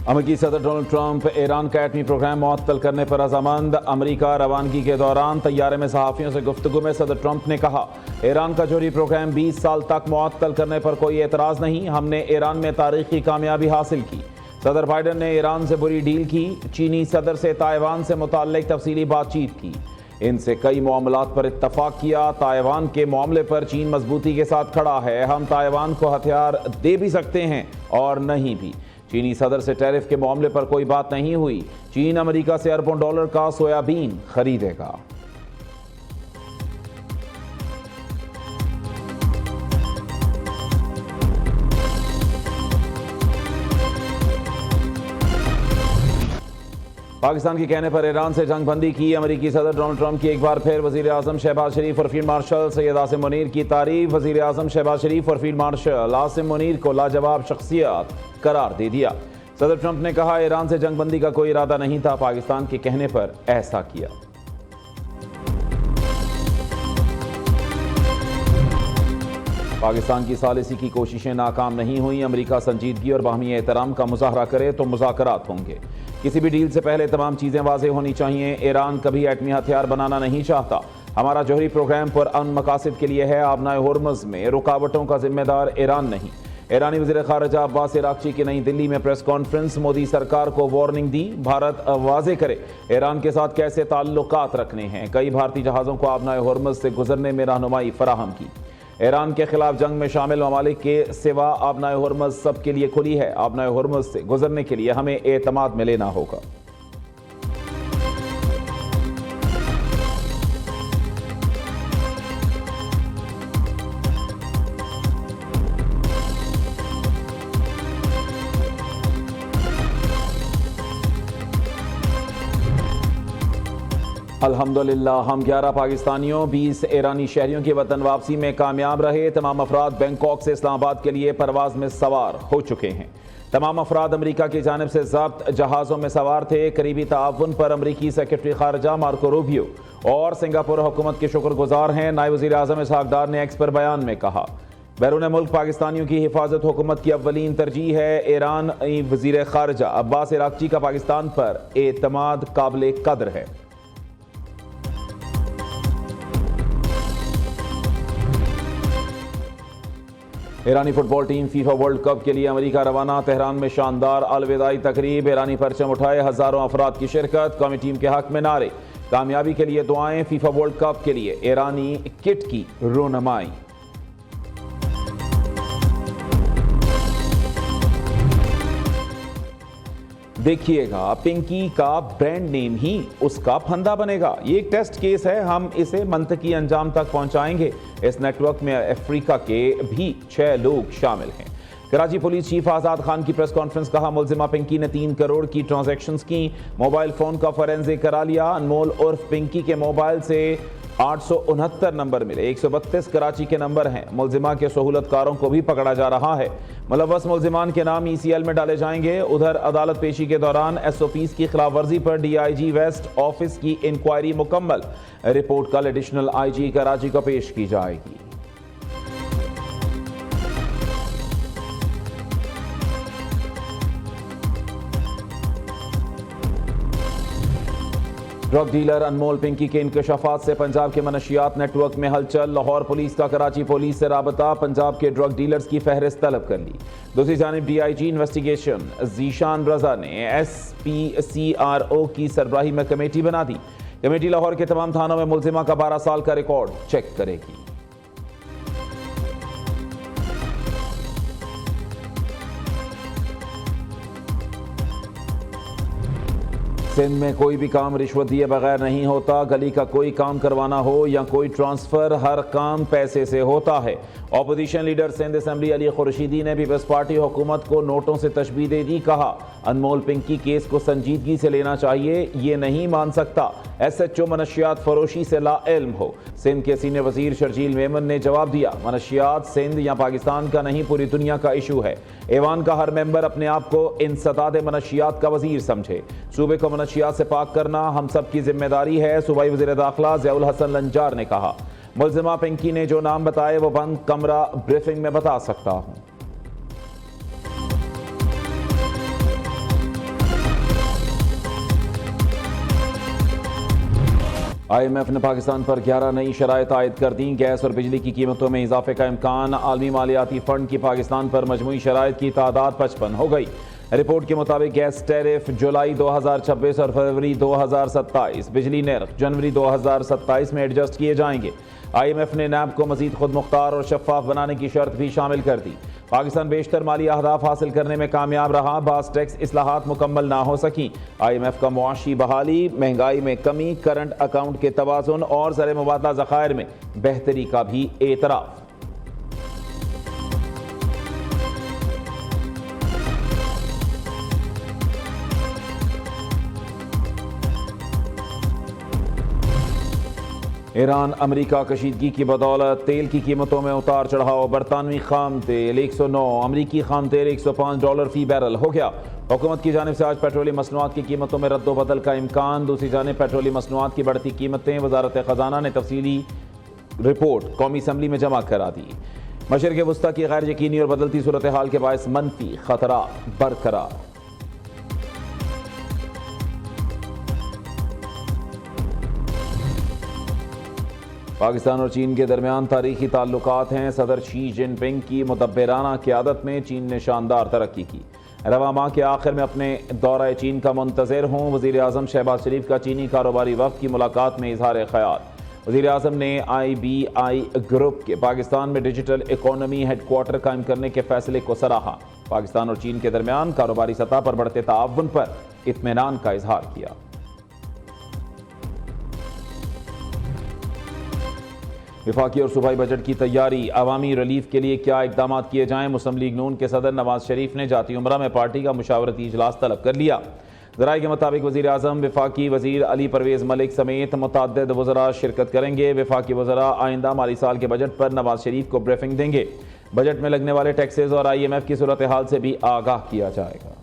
امریکی صدر Donald Trump Iran کا ایٹمی پروگرام معطل کرنے پر رضامند۔ امریکہ روانگی کے دوران طیارے میں صحافیوں سے گفتگو میں صدر ٹرمپ نے کہا، ایران کا جوہری پروگرام 20 سال تک معطل کرنے پر کوئی اعتراض نہیں، ہم نے ایران میں تاریخی کامیابی حاصل کی۔ صدر بائیڈن نے ایران سے بری ڈیل کی، چینی صدر سے تائیوان سے متعلق تفصیلی بات چیت کی، ان سے کئی معاملات پر اتفاق کیا۔ تائیوان کے معاملے پر چین مضبوطی کے ساتھ کھڑا ہے، ہم تائیوان کو ہتھیار دے بھی سکتے ہیں اور نہیں بھی۔ چینی صدر سے ٹیرف کے معاملے پر کوئی بات نہیں ہوئی، چین امریکہ سے اربوں ڈالر کا سویابین خریدے گا۔ پاکستان کے کہنے پر ایران سے جنگ بندی کی امریکی صدر ڈونلڈ ٹرمپ کی ایک بار پھر وزیر اعظم شہباز شریف اور فیلڈ مارشل سید عاصم منیر کی تعریف۔ وزیر اعظم شہباز شریف اور فیلڈ مارشل عاصم منیر کو لاجواب شخصیات قرار دے دیا۔ صدر ٹرمپ نے کہا، ایران سے جنگ بندی کا کوئی ارادہ نہیں تھا، پاکستان کے کہنے پر ایسا کیا۔ پاکستان کی ثالثی کی کوششیں ناکام نہیں ہوئیں، امریکہ سنجیدگی اور باہمی احترام کا مظاہرہ کرے تو مذاکرات ہوں گے۔ کسی بھی ڈیل سے پہلے تمام چیزیں واضح ہونی چاہیے، ایران کبھی ایٹمی ہتھیار بنانا نہیں چاہتا، ہمارا جوہری پروگرام پرامن مقاصد کے لیے ہے، آبنائے ہرمز میں رکاوٹوں کا ذمہ دار ایران نہیں۔ ایرانی وزیر خارجہ عباس عراقچی کی نئی دلی میں پریس کانفرنس، مودی سرکار کو وارننگ دی، بھارت واضح کرے ایران کے ساتھ کیسے تعلقات رکھنے ہیں، کئی بھارتی جہازوں کو آبنائے ہرمز سے گزرنے میں رہنمائی فراہم کی۔ ایران کے خلاف جنگ میں شامل ممالک کے سوا آبنائے ہرمز سب کے لیے کھلی ہے، آبنائے ہرمز سے گزرنے کے لیے ہمیں اعتماد میں لینا ہوگا۔ الحمدللہ ہم 11 پاکستانیوں 20 ایرانی شہریوں کی وطن واپسی میں کامیاب رہے، تمام افراد بینکاک سے اسلام آباد کے لیے پرواز میں سوار ہو چکے ہیں۔ تمام افراد امریکہ کی جانب سے ضبط جہازوں میں سوار تھے۔ قریبی تعاون پر امریکی سیکرٹری خارجہ مارکو روبیو اور سنگاپور حکومت کے شکر گزار ہیں، نائب وزیر اعظم اسحاق ڈار نے ایکس پر بیان میں کہا۔ بیرون ملک پاکستانیوں کی حفاظت حکومت کی اولین ترجیح ہے۔ ایرانی وزیر خارجہ عباس عراقچی کا پاکستان پر اعتماد قابل قدر ہے۔ ایرانی فٹ بال ٹیم فیفا ورلڈ کپ کے لیے امریکہ روانہ، تہران میں شاندار الوداعی تقریب، ایرانی پرچم اٹھائے ہزاروں افراد کی شرکت، قومی ٹیم کے حق میں نعرے، کامیابی کے لیے دعائیں، فیفا ورلڈ کپ کے لیے ایرانی کٹ کی رونمائی۔ دیکھیے گا، پنکی کا برانڈ نیم ہی اس کا پھندا بنے گا، یہ ایک ٹیسٹ کیس ہے، ہم اسے منطقی انجام تک پہنچائیں گے۔ اس نیٹ ورک میں افریقہ کے بھی 6 لوگ شامل ہیں۔ کراچی پولیس چیف آزاد خان کی پریس کانفرنس، کہا ملزمہ پنکی نے 3 کروڑ کی ٹرانزیکشنز کی، موبائل فون کا فورینزک کرا لیا، انمول عرف پنکی کے موبائل سے 869 نمبر ملے، 132 کراچی کے نمبر ہیں، ملزمہ کے سہولت کاروں کو بھی پکڑا جا رہا ہے، ملوث ملزمان کے نام ECL میں ڈالے جائیں گے۔ ادھر عدالت پیشی کے دوران SOPs کی خلاف ورزی پر DIG ویسٹ آفس کی انکوائری مکمل، رپورٹ کل ایڈیشنل IG کراچی کو پیش کی جائے گی۔ ڈرگ ڈیلر انمول پنکی کے انکشافات سے پنجاب کے منشیات نیٹ ورک میں ہلچل، لاہور پولیس کا کراچی پولیس سے رابطہ، پنجاب کے ڈرگ ڈیلرز کی فہرست طلب کر لی۔ دوسری جانب DIG انویسٹیگیشن ذیشان رضا نے SPCRO کی سربراہی میں کمیٹی بنا دی، کمیٹی لاہور کے تمام تھانوں میں ملزمہ کا 12 سال کا ریکارڈ چیک کرے گی۔ سندھ میں کوئی بھی کام رشوت دیے بغیر نہیں ہوتا، گلی کا کوئی کام کروانا ہو یا کوئی ٹرانسفر، ہر کام پیسے سے ہوتا ہے۔ اپوزیشن لیڈر سندھ اسمبلی علی خورشیدی نے پیپلز پارٹی حکومت کو نوٹوں سے تشبیہ دے دی، کہا انمول پنکی کیس کو سنجیدگی سے لینا چاہیے، یہ نہیں مان سکتا SHO منشیات فروشی سے لا علم ہو۔ سندھ کے سینئر وزیر شرجیل میمن نے جواب دیا، منشیات سندھ یا پاکستان کا نہیں پوری دنیا کا ایشو ہے، ایوان کا ہر ممبر اپنے آپ کو انسداد منشیات کا وزیر سمجھے، صوبے کو منشیات سے پاک کرنا ہم سب کی ذمہ داری ہے، صوبائی وزیر داخلہ ضیاء الحسن لنجار نے کہا۔ ملزمہ پنکی نے جو نام بتائے وہ بند کمرہ بریفنگ میں بتا سکتا ہوں۔ IMF نے پاکستان پر 11 نئی شرائط عائد کر دیں، گیس اور بجلی کی قیمتوں میں اضافے کا امکان، عالمی مالیاتی فنڈ کی پاکستان پر مجموعی شرائط کی تعداد 55 ہو گئی۔ رپورٹ کے مطابق گیس ٹیرف جولائی 2026 اور فروری 2027، بجلی نرخ جنوری 2027 میں ایڈجسٹ کیے جائیں گے۔ IMF نے نیب کو مزید خود مختار اور شفاف بنانے کی شرط بھی شامل کر دی۔ پاکستان بیشتر مالی اہداف حاصل کرنے میں کامیاب رہا، بعض ٹیکس اصلاحات مکمل نہ ہو سکیں۔ IMF کا معاشی بحالی، مہنگائی میں کمی، کرنٹ اکاؤنٹ کے توازن اور زر مبادلہ ذخائر میں بہتری کا بھی اعتراف۔ ایران امریکہ کشیدگی کی بدولت تیل کی قیمتوں میں اتار چڑھاؤ، برطانوی خام تیل 109، امریکی خام تیل $105 فی بیرل ہو گیا۔ حکومت کی جانب سے آج پیٹرولیم مصنوعات کی قیمتوں میں رد و بدل کا امکان۔ دوسری جانب پیٹرولیم مصنوعات کی بڑھتی قیمتیں، وزارت خزانہ نے تفصیلی رپورٹ قومی اسمبلی میں جمع کرا دی۔ مشرق وسطیٰ کی غیر یقینی اور بدلتی صورتحال کے باعث منفی خطرات برقرار۔ پاکستان اور چین کے درمیان تاریخی تعلقات ہیں۔ صدر شی جن پنگ کی مدبرانہ قیادت میں چین نے شاندار ترقی کی۔ رواں ماہ کے آخر میں اپنے دورہ چین کا منتظر ہوں۔ وزیر اعظم شہباز شریف کا چینی کاروباری وفد کی ملاقات میں اظہار خیال۔ وزیر اعظم نے IBI گروپ کے پاکستان میں ڈیجیٹل اکانومی ہیڈ کوارٹر قائم کرنے کے فیصلے کو سراہا۔ پاکستان اور چین کے درمیان کاروباری سطح پر بڑھتے تعاون پر اطمینان کا اظہار کیا۔ وفاقی اور صوبائی بجٹ کی تیاری، عوامی ریلیف کے لیے کیا اقدامات کیے جائیں۔ مسلم لیگ نون کے صدر نواز شریف نے جاتی عمرہ میں پارٹی کا مشاورتی اجلاس طلب کر لیا۔ ذرائع کے مطابق وزیر اعظم، وفاقی وزیر علی پرویز ملک سمیت متعدد وزراء شرکت کریں گے۔ وفاقی وزراء آئندہ مالی سال کے بجٹ پر نواز شریف کو بریفنگ دیں گے۔ بجٹ میں لگنے والے ٹیکسز اور IMF کی صورتحال سے بھی آگاہ کیا جائے گا۔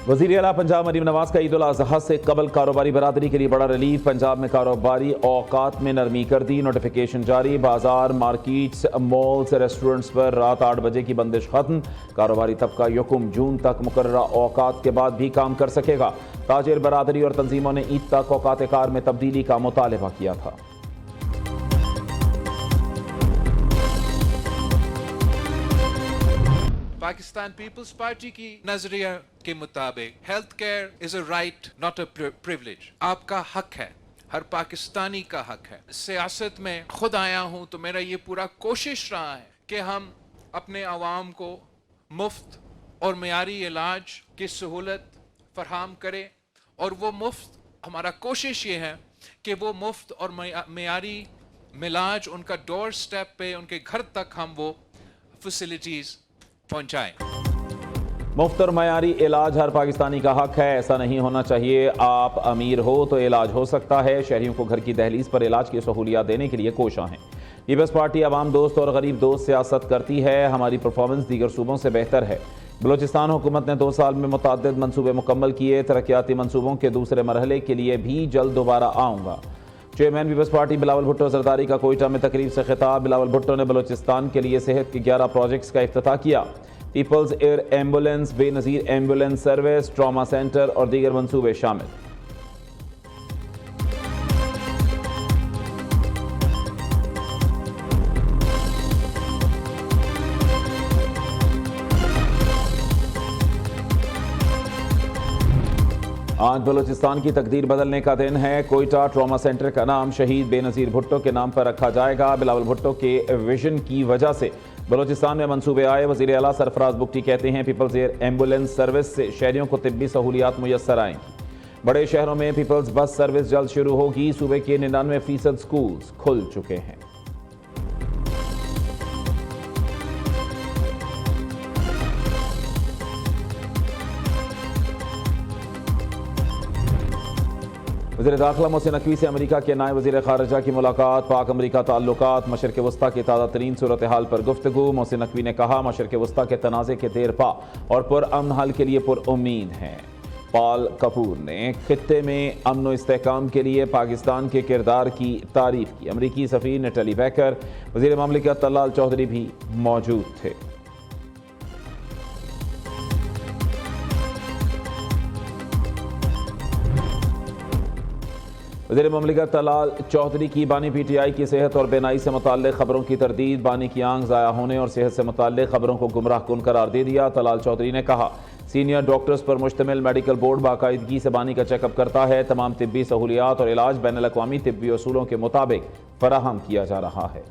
وزیر اعلیٰ پنجاب مریم نواز کا عید الاضحیٰ سے قبل کاروباری برادری کے لیے بڑا ریلیف۔ پنجاب میں کاروباری اوقات میں نرمی کر دی، نوٹیفیکیشن جاری۔ بازار، مارکیٹس، مالز، ریسٹورنٹس پر رات 8 بجے کی بندش ختم۔ کاروباری طبقہ 1 جون تک مقررہ اوقات کے بعد بھی کام کر سکے گا۔ تاجر برادری اور تنظیموں نے عید تک اوقات کار میں تبدیلی کا مطالبہ کیا تھا۔ پاکستان پیپلز پارٹی کی نظریہ کے مطابق health care is a right not a privilege. آپ کا حق ہے، ہر پاکستانی کا حق ہے۔ سیاست میں خود آیا ہوں تو میرا یہ پورا کوشش رہا ہے کہ ہم اپنے عوام کو مفت اور معیاری علاج کی سہولت فراہم کریں، اور وہ مفت، ہمارا کوشش یہ ہے کہ وہ مفت اور معیاری علاج ان کا ڈور سٹیپ پہ، ان کے گھر تک ہم وہ فیسلٹیز پہنچائیں۔ مفت اور معیاری علاج ہر پاکستانی کا حق ہے، ایسا نہیں ہونا چاہیے۔ آپ امیر ہو تو علاج ہو سکتا ہے۔ شہریوں کو گھر کی دہلیز پر علاج کی سہولیات دینے کے لیے کوشاں ہیں۔ پیپلز پارٹی عوام دوست اور غریب دوست سیاست کرتی ہے۔ ہماری پرفارمنس دیگر صوبوں سے بہتر ہے۔ بلوچستان حکومت نے 2 سال میں متعدد منصوبے مکمل کیے۔ ترقیاتی منصوبوں کے دوسرے مرحلے کے لیے بھی جلد دوبارہ آؤں گا۔ چیئرمین پیپلز پارٹی بلاول بھٹو زرداری کا کوئٹہ میں تقریب سے خطاب۔ بلاول بھٹو نے بلوچستان کے لیے صحت کے 11 پروجیکٹس کا افتتاح کیا۔ پیپلز ایئر ایمبولینس، بے نظیر ایمبولینس سروس، ٹراما سینٹر اور دیگر منصوبے شامل۔ آج بلوچستان کی تقدیر بدلنے کا دن ہے۔ کوئٹہ ٹراما سینٹر کا نام شہید بے نظیر بھٹو کے نام پر رکھا جائے گا۔ بلاول بھٹو کے ویژن کی وجہ سے بلوچستان میں منصوبے آئے۔ وزیر اعلیٰ سرفراز بگٹی کہتے ہیں پیپلز ایئر ایمبولینس سروس سے شہریوں کو طبی سہولیات میسر آئیں گی۔ بڑے شہروں میں پیپلز بس سروس جلد شروع ہوگی۔ صوبے کے 99% سکولز کھل چکے ہیں۔ وزیر داخلہ محسن نقوی سے امریکہ کے نائب وزیر خارجہ کی ملاقات۔ پاک امریکہ تعلقات، مشرق وسطیٰ کی تازہ ترین صورتحال پر گفتگو۔ محسن نقوی نے کہا مشرق وسطیٰ کے تنازع کے دیر پا اور پرامن حل کے لیے پر امید ہیں۔ پال کپور نے خطے میں امن و استحکام کے لیے پاکستان کے کردار کی تعریف کی۔ امریکی سفیر نٹلی بیکر، وزیر مملکت طلال چودھری بھی موجود تھے۔ وزیر مملکت طلال چودھری کی بانی پی ٹی آئی کی صحت اور بینائی سے متعلق خبروں کی تردید، بانی کی آنکھ ضائع ہونے اور صحت سے متعلق خبروں کو گمراہ کن قرار دے دیا۔ طلال چودھری نے کہا، سینئر ڈاکٹرز پر مشتمل میڈیکل بورڈ باقاعدگی سے بانی کا چیک اپ کرتا ہے۔ تمام طبی سہولیات اور علاج بین الاقوامی طبی اصولوں کے مطابق فراہم کیا جا رہا ہے۔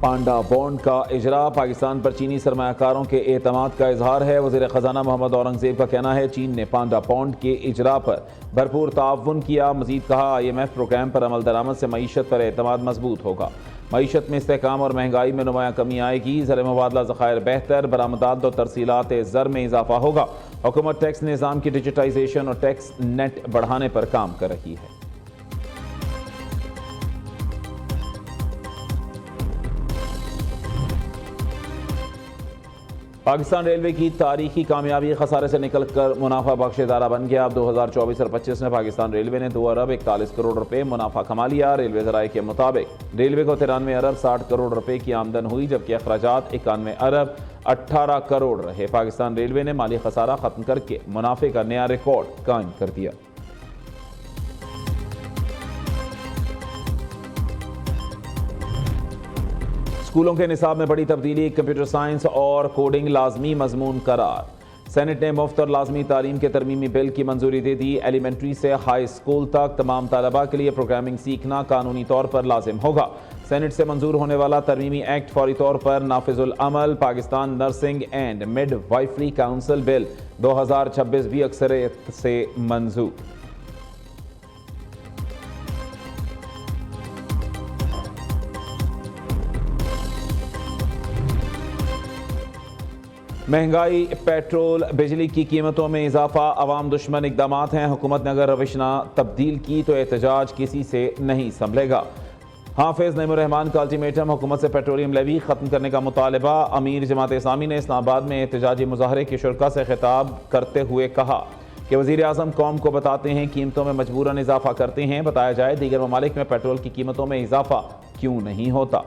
پانڈا بانڈ کا اجرا پاکستان پر چینی سرمایہ کاروں کے اعتماد کا اظہار ہے۔ وزیر خزانہ محمد اورنگزیب کا کہنا ہے، چین نے پانڈا بانڈ کے اجرا پر بھرپور تعاون کیا۔ مزید کہا، آئی ایم ایف پروگرام پر عمل درآمد سے معیشت پر اعتماد مضبوط ہوگا۔ معیشت میں استحکام اور مہنگائی میں نمایاں کمی آئے گی۔ زر مبادلہ ذخائر بہتر، برآمدات اور ترسیلات زر میں اضافہ ہوگا۔ حکومت ٹیکس نظام کی ڈیجیٹائزیشن اور ٹیکس نیٹ بڑھانے پر کام کر رہی ہے۔ پاکستان ریلوے کی تاریخی کامیابی، خسارے سے نکل کر منافع بخش ادارہ بن گیا۔ اب 2024 اور 25 میں پاکستان ریلوے نے 2 ارب 41 کروڑ روپے منافع کما لیا۔ ریلوے ذرائع کے مطابق ریلوے کو 93 ارب 60 کروڑ روپے کی آمدن ہوئی، جبکہ اخراجات 91 ارب 18 کروڑ رہے۔ پاکستان ریلوے نے مالی خسارہ ختم کر کے منافع کا نیا ریکارڈ قائم کر دیا۔ اسکولوں کے نصاب میں بڑی تبدیلی، کمپیوٹر سائنس اور کوڈنگ لازمی مضمون قرار۔ سینٹ نے مفت اور لازمی تعلیم کے ترمیمی بل کی منظوری دے دی۔ ایلیمنٹری سے ہائی اسکول تک تمام طلباء کے لیے پروگرامنگ سیکھنا قانونی طور پر لازم ہوگا۔ سینٹ سے منظور ہونے والا ترمیمی ایکٹ فوری طور پر نافذ العمل۔ Pakistan nursing and midwifery council bill 2026 بھی اکثریت سے منظور۔ مہنگائی، پیٹرول، بجلی کی قیمتوں میں اضافہ عوام دشمن اقدامات ہیں۔ حکومت نے اگر روش نہ تبدیل کی تو احتجاج کسی سے نہیں سنبھلے گا۔ حافظ نعیم الرحمان کا الٹیمیٹم، حکومت سے پیٹرولیم لیوی ختم کرنے کا مطالبہ۔ امیر جماعت اسلامی نے اسلام آباد میں احتجاجی مظاہرے کے شرکاء سے خطاب کرتے ہوئے کہا کہ وزیر اعظم قوم کو بتاتے ہیں قیمتوں میں مجبوراً اضافہ کرتے ہیں، بتایا جائے دیگر ممالک میں پیٹرول کی قیمتوں میں اضافہ کیوں نہیں ہوتا۔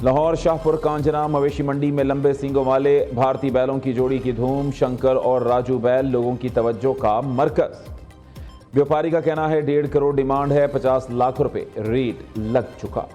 لاہور شاہپور کانجرا مویشی منڈی میں لمبے سینگوں والے بھارتی بیلوں کی جوڑی کی دھوم، شنکر اور راجو بیل لوگوں کی توجہ کا مرکز۔ بیوپاری کا کہنا ہے 1.5 کروڑ ڈیمانڈ ہے، 50 لاکھ روپے ریٹ لگ چکا۔